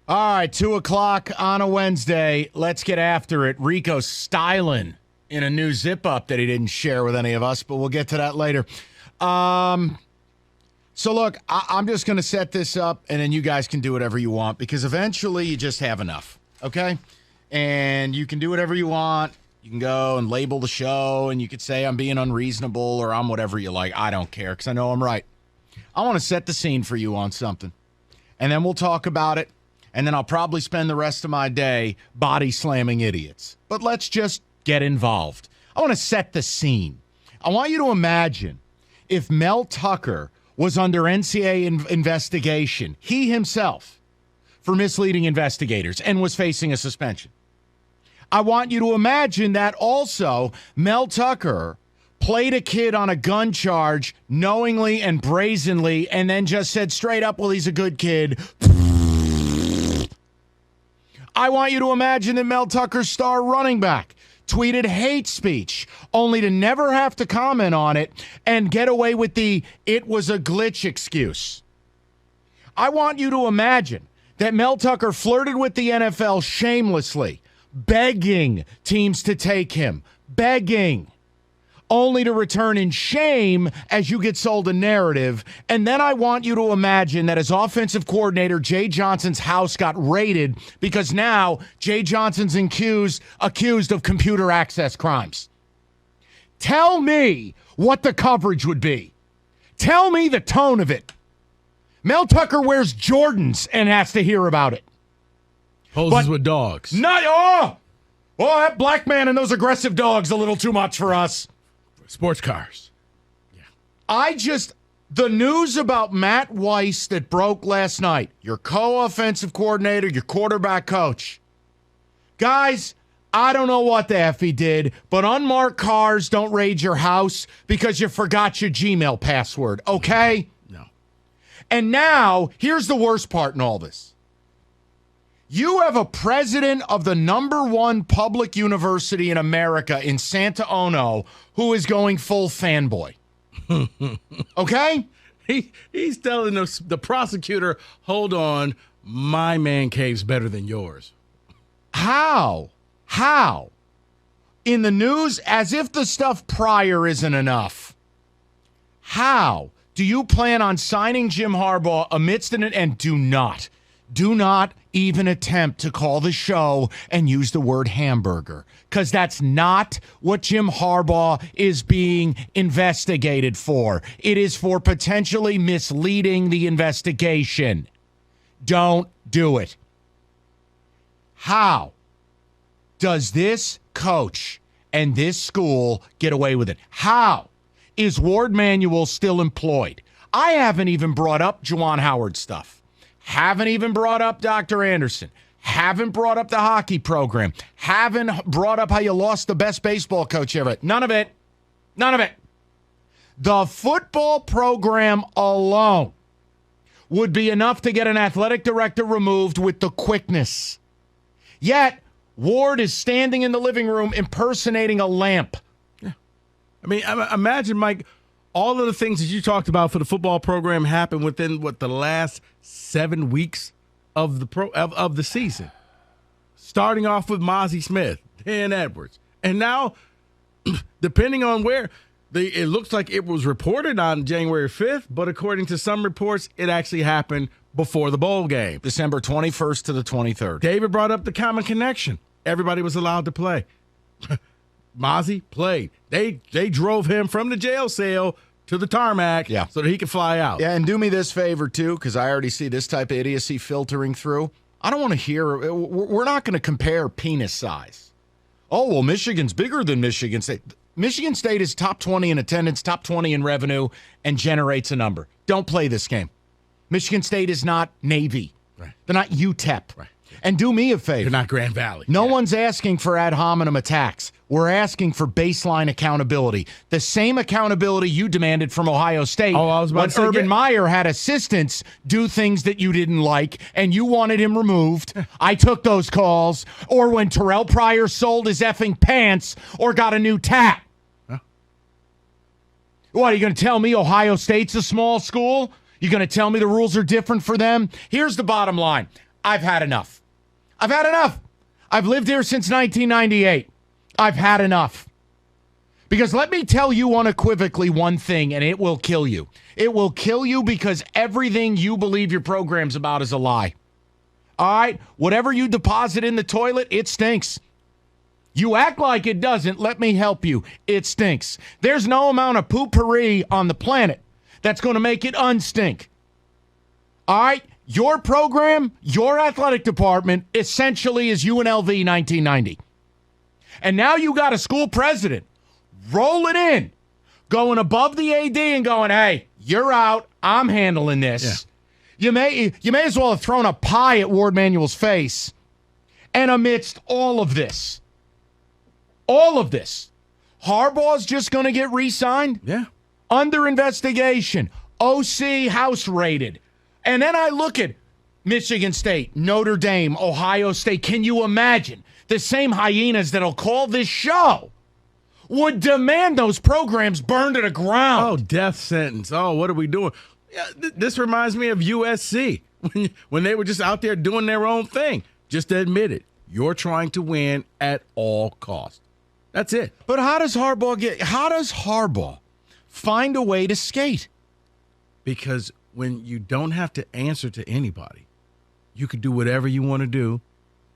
All right, 2 o'clock on a Wednesday. Let's get after it. Rico styling in a new zip-up that he didn't share with any of us, but we'll get to that later. So, look, I'm just going to set this up, and then you guys can do whatever you want, because eventually you just have enough, okay? And you can do whatever you want. You can go and label the show, and you could say I'm being unreasonable or I'm whatever you like. I don't care, because I know I'm right. I want to set the scene for you on something, and then we'll talk about it. And then I'll probably spend the rest of my day body slamming idiots. But let's just get involved. I want to set the scene. I want you to imagine if Mel Tucker was under NCAA investigation, he himself, for misleading investigators and was facing a suspension. I want you to imagine that also Mel Tucker played a kid on a gun charge knowingly and brazenly and then just said straight up, well, he's a good kid. I want you to imagine that Mel Tucker's star running back tweeted hate speech, only to never have to comment on it and get away with the "it was a glitch" excuse. I want you to imagine that Mel Tucker flirted with the NFL shamelessly, begging teams to take him, begging, only to return in shame as you get sold a narrative. And then I want you to imagine that as offensive coordinator, Jay Johnson's house got raided because now Jay Johnson's accused of computer access crimes. Tell me what the coverage would be. Tell me the tone of it. Mel Tucker wears Jordans and has to hear about it. Poses with dogs. Oh, that black man and those aggressive dogs a little too much for us. Sports cars. Yeah. The news about Matt Weiss that broke last night, your co-offensive coordinator, your quarterback coach. Guys, I don't know what the F he did, but unmarked cars don't raid your house because you forgot your Gmail password, okay? No. And now, here's the worst part in all this. You have a president of the #1 public university in America in Santa Ono who is going full fanboy. Okay? He's telling the prosecutor, hold on, my man cave's better than yours. How? In the news, as if the stuff prior isn't enough. How do you plan on signing Jim Harbaugh amidst and do not even attempt to call the show and use the word hamburger, because that's not what Jim Harbaugh is being investigated for. It is for potentially misleading the investigation. Don't do it. How does this coach and this school get away with it? How is Ward Manuel still employed? I haven't even brought up Juwan Howard stuff. Haven't even brought up Dr. Anderson. Haven't brought up the hockey program. Haven't brought up how you lost the best baseball coach ever. None of it. The football program alone would be enough to get an athletic director removed with the quickness. Yet, Ward is standing in the living room impersonating a lamp. Yeah. I mean, imagine, Mike, all of the things that you talked about for the football program happened within, the last 7 weeks of the season. Starting off with Mozzie Smith, Dan Edwards. And now, depending on where, it looks like it was reported on January 5th, but according to some reports, it actually happened before the bowl game. December 21st to the 23rd. David brought up the common connection. Everybody was allowed to play. Mozzie played. They drove him from the jail cell to the tarmac so that he could fly out. Yeah, and do me this favor, too, because I already see this type of idiocy filtering through. I don't want to hear – we're not going to compare penis size. Oh, well, Michigan's bigger than Michigan State. Michigan State is top 20 in attendance, top 20 in revenue, and generates a number. Don't play this game. Michigan State is not Navy. Right. They're not UTEP. Right. And do me a favor. They're not Grand Valley. No one's asking for ad hominem attacks. We're asking for baseline accountability. The same accountability you demanded from Ohio State when Urban Meyer had assistants do things that you didn't like and you wanted him removed. I took those calls. Or when Terrell Pryor sold his effing pants or got a new tat. Huh? What, are you going to tell me Ohio State's a small school? You going to tell me the rules are different for them? Here's the bottom line. I've had enough. I've had enough. I've lived here since 1998. I've had enough. Because let me tell you unequivocally one thing, and it will kill you. It will kill you because everything you believe your program's about is a lie. All right? Whatever you deposit in the toilet, it stinks. You act like it doesn't. Let me help you. It stinks. There's no amount of poopery on the planet that's going to make it unstink. All right? Your program, your athletic department, essentially is UNLV 1990. And now you got a school president rolling in, going above the AD and going, hey, you're out. I'm handling this. Yeah. You may as well have thrown a pie at Ward Manuel's face. And amidst all of this, Harbaugh's just going to get re-signed? Yeah. Under investigation. OC house raided. And then I look at Michigan State, Notre Dame, Ohio State. Can you imagine the same hyenas that'll call this show would demand those programs burn to the ground? Oh, death sentence. Oh, what are we doing? Yeah, this reminds me of USC when they were just out there doing their own thing. Just admit it. You're trying to win at all costs. That's it. But how does Harbaugh find a way to skate? Because when you don't have to answer to anybody, you can do whatever you want to do,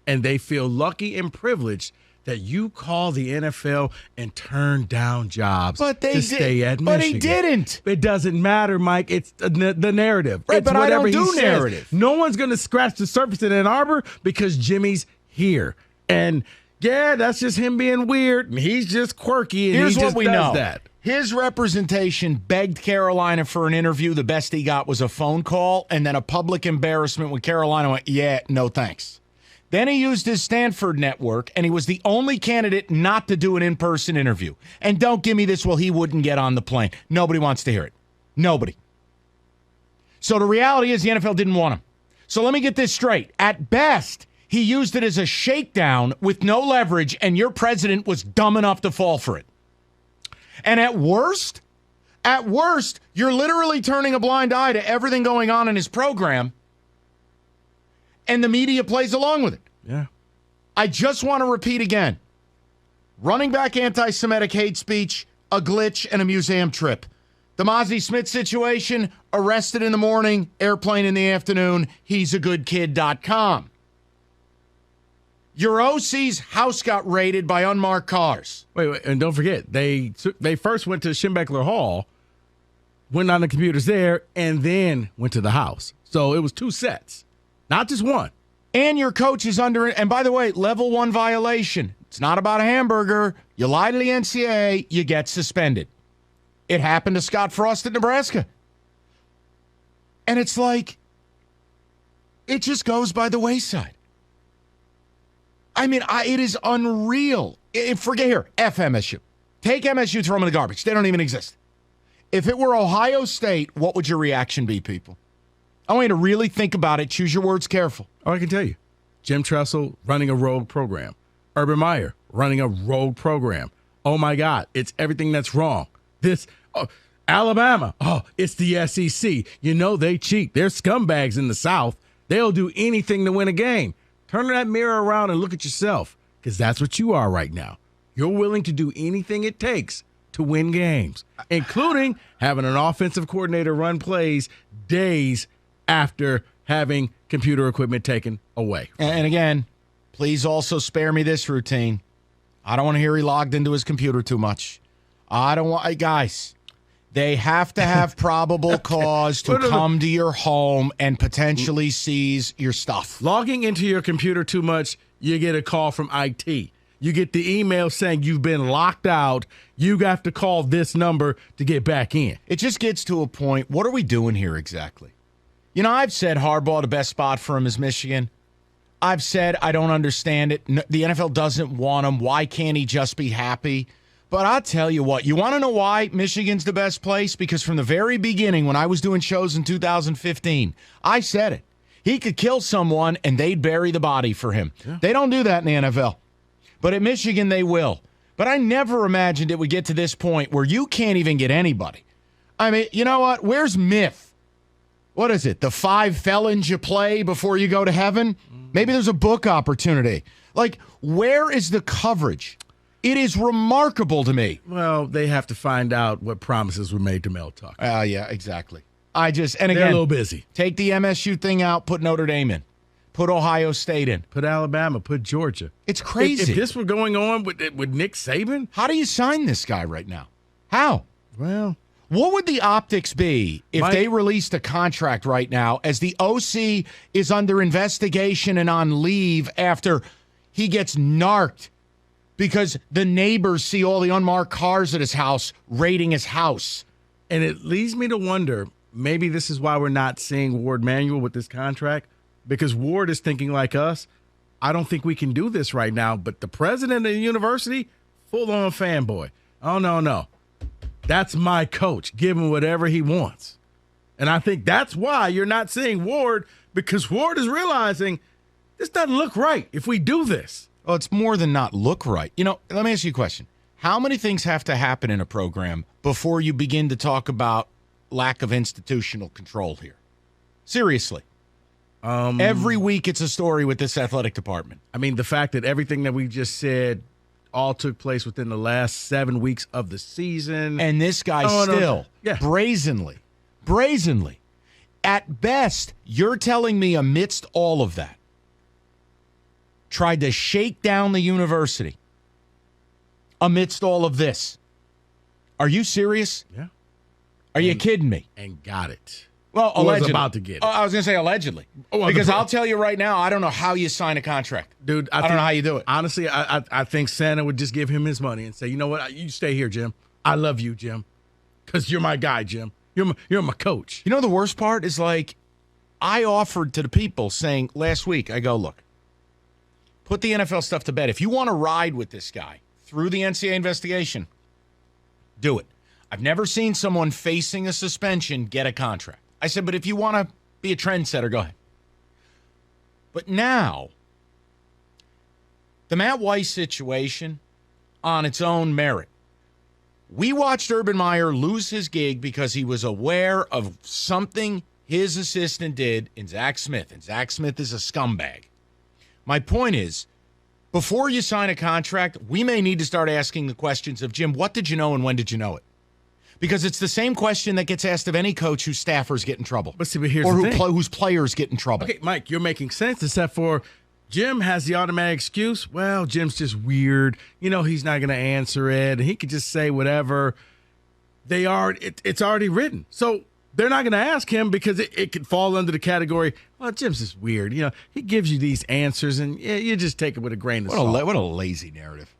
and they feel lucky and privileged that you call the NFL and turn down jobs to stay at Michigan. But he didn't. It doesn't matter, Mike. It's the narrative. Right, it's but whatever I don't do he narrative. Says. No one's going to scratch the surface in Ann Arbor because Jimmy's here. And, yeah, that's just him being weird. He's just quirky, and Here's he just what we does know. that. His representation begged Carolina for an interview. The best he got was a phone call and then a public embarrassment when Carolina went, yeah, no thanks. Then he used his Stanford network, and he was the only candidate not to do an in-person interview. And don't give me this, well, he wouldn't get on the plane. Nobody wants to hear it. Nobody. So the reality is the NFL didn't want him. So let me get this straight. At best, he used it as a shakedown with no leverage, and your president was dumb enough to fall for it. And at worst, you're literally turning a blind eye to everything going on in his program, and the media plays along with it. Yeah. I just want to repeat again. Running back anti-Semitic hate speech, a glitch, and a museum trip. The Mozzie Smith situation, arrested in the morning, airplane in the afternoon, he's a good kid.com. Your OC's house got raided by unmarked cars. Wait, and don't forget, they first went to Schembechler Hall, went on the computers there, and then went to the house. So it was two sets, not just one. And your coach is under it. And by the way, level 1 violation. It's not about a hamburger. You lie to the NCAA, you get suspended. It happened to Scott Frost at Nebraska. And it's like, it just goes by the wayside. I mean, it is unreal. Forget here, F MSU. Take MSU, throw them in the garbage. They don't even exist. If it were Ohio State, what would your reaction be, people? I want you to really think about it. Choose your words careful. Oh, I can tell you. Jim Tressel running a rogue program. Urban Meyer running a rogue program. Oh, my God. It's everything that's wrong. Alabama. Oh, it's the SEC. You know they cheat. They're scumbags in the South. They'll do anything to win a game. Turn that mirror around and look at yourself, because that's what you are right now. You're willing to do anything it takes to win games, including having an offensive coordinator run plays days after having computer equipment taken away. And again, please also spare me this routine. I don't want to hear he logged into his computer too much. I don't want, guys, they have to have probable cause to come to your home and potentially seize your stuff. Logging into your computer too much, you get a call from IT. You get the email saying you've been locked out. You have to call this number to get back in. It just gets to a point, what are we doing here exactly? You know, I've said Harbaugh, the best spot for him is Michigan. I've said I don't understand it. The NFL doesn't want him. Why can't he just be happy? But I'll tell you what, you want to know why Michigan's the best place? Because from the very beginning, when I was doing shows in 2015, I said it. He could kill someone and they'd bury the body for him. Yeah. They don't do that in the NFL. But at Michigan, they will. But I never imagined it would get to this point where you can't even get anybody. I mean, you know what? Where's Myth? what is it? The 5 felons you play before you go to heaven? Maybe there's a book opportunity. Like, where is the coverage? It is remarkable to me. Well, they have to find out what promises were made to Mel Tucker. Yeah, exactly. And again, they're a little busy. Take the MSU thing out, put Notre Dame in. Put Ohio State in. Put Alabama, put Georgia. It's crazy. If this were going on with Nick Saban? How do you sign this guy right now? How? Well, what would the optics be if they released a contract right now as the OC is under investigation and on leave after he gets narked because the neighbors see all the unmarked cars at his house raiding his house? And it leads me to wonder, maybe this is why we're not seeing Ward Manuel with this contract, because Ward is thinking like us. I don't think we can do this right now, but the president of the university, full-on fanboy. Oh, no. That's my coach. Give him whatever he wants. And I think that's why you're not seeing Ward, because Ward is realizing this doesn't look right if we do this. Well, it's more than not look right. Let me ask you a question. How many things have to happen in a program before you begin to talk about lack of institutional control here? Seriously. Every week it's a story with this athletic department. I mean, the fact that everything that we just said all took place within the last 7 weeks of the season. And this guy brazenly, at best, you're telling me amidst all of that, tried to shake down the university amidst all of this. Are you serious? Yeah. Are you kidding me? And got it. Well, allegedly. Was about to get it. I was going to say allegedly. Because I'll tell you right now, I don't know how you sign a contract. Dude, I don't know how you do it. Honestly, I think Santa would just give him his money and say, you know what? You stay here, Jim. I love you, Jim. Because you're my guy, Jim. You're my coach. You know the worst part is, like, I offered to the people saying last week, I go, look, put the NFL stuff to bed. If you want to ride with this guy through the NCAA investigation, do it. I've never seen someone facing a suspension get a contract. I said, but if you want to be a trendsetter, go ahead. But now, the Matt Weiss situation on its own merit. We watched Urban Meyer lose his gig because he was aware of something his assistant did in Zach Smith, and Zach Smith is a scumbag. My point is, before you sign a contract, we may need to start asking the questions of, Jim, what did you know and when did you know it? Because it's the same question that gets asked of any coach whose staffers get in trouble. But here's the thing. Whose players get in trouble. Okay, Mike, you're making sense, except for Jim has the automatic excuse. Well, Jim's just weird. He's not going to answer it. And he could just say whatever. It's already written. So they're not going to ask him because it could fall under the category, well, Jim's just weird. He gives you these answers, and you just take it with a grain of salt. What a lazy narrative.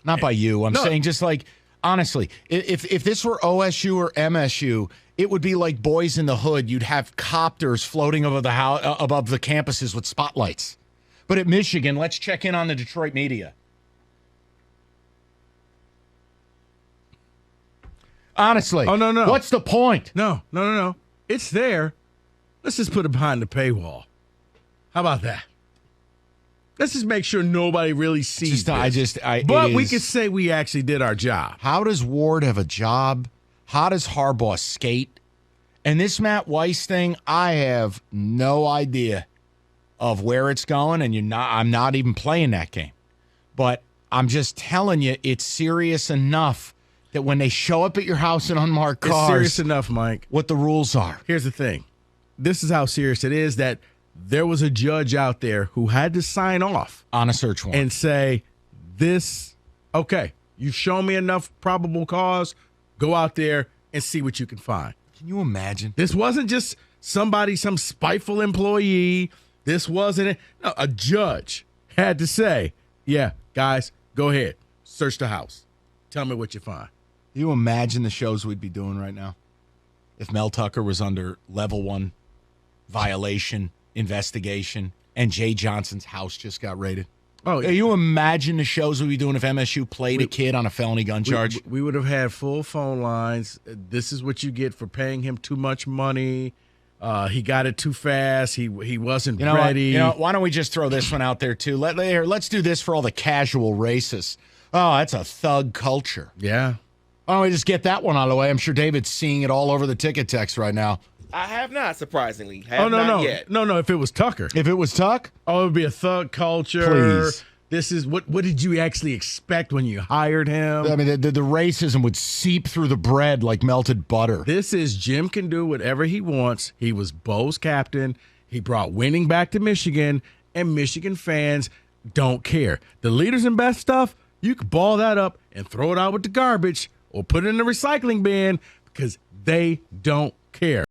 Not by you. I'm saying just like, honestly, if this were OSU or MSU, it would be like Boys in the Hood. You'd have copters floating over the above the campuses with spotlights. But at Michigan, let's check in on the Detroit media. Honestly. Oh, no. What's the point? No. It's there. Let's just put it behind the paywall. How about that? Let's just make sure nobody really sees this. But we could say we actually did our job. How does Ward have a job? How does Harbaugh skate? And this Matt Weiss thing, I have no idea of where it's going, and I'm not even playing that game. But I'm just telling you, it's serious enough that when they show up at your house in unmarked cars, it's serious enough, Mike. What the rules are. Here's the thing. This is how serious it is that there was a judge out there who had to sign off on a search warrant and say, okay, you show me enough probable cause, go out there and see what you can find. Can you imagine? This wasn't just some spiteful employee. This wasn't a judge had to say, yeah, guys, go ahead, search the house. Tell me what you find. Can you imagine the shows we'd be doing right now if Mel Tucker was under level 1 violation investigation and Jay Johnson's house just got raided? Oh, can you imagine the shows we'd be doing if MSU played a kid on a felony gun charge? We would have had full phone lines. This is what you get for paying him too much money. He got it too fast. He wasn't ready. Why don't we just throw this one out there too? Let's do this for all the casual racists. Oh, that's a thug culture. Yeah. Why don't we just get that one out of the way? I'm sure David's seeing it all over the ticket text right now. I have not, surprisingly. No. Yet. No. If it was Tucker, If it was Tuck, it would be a thug culture. Please. This is what did you actually expect when you hired him? I mean, the racism would seep through the bread like melted butter. This is Jim can do whatever he wants. He was Bo's captain. He brought winning back to Michigan, and Michigan fans don't care. The leaders and best stuff, you can ball that up and throw it out with the garbage or put it in the recycling bin because they don't care.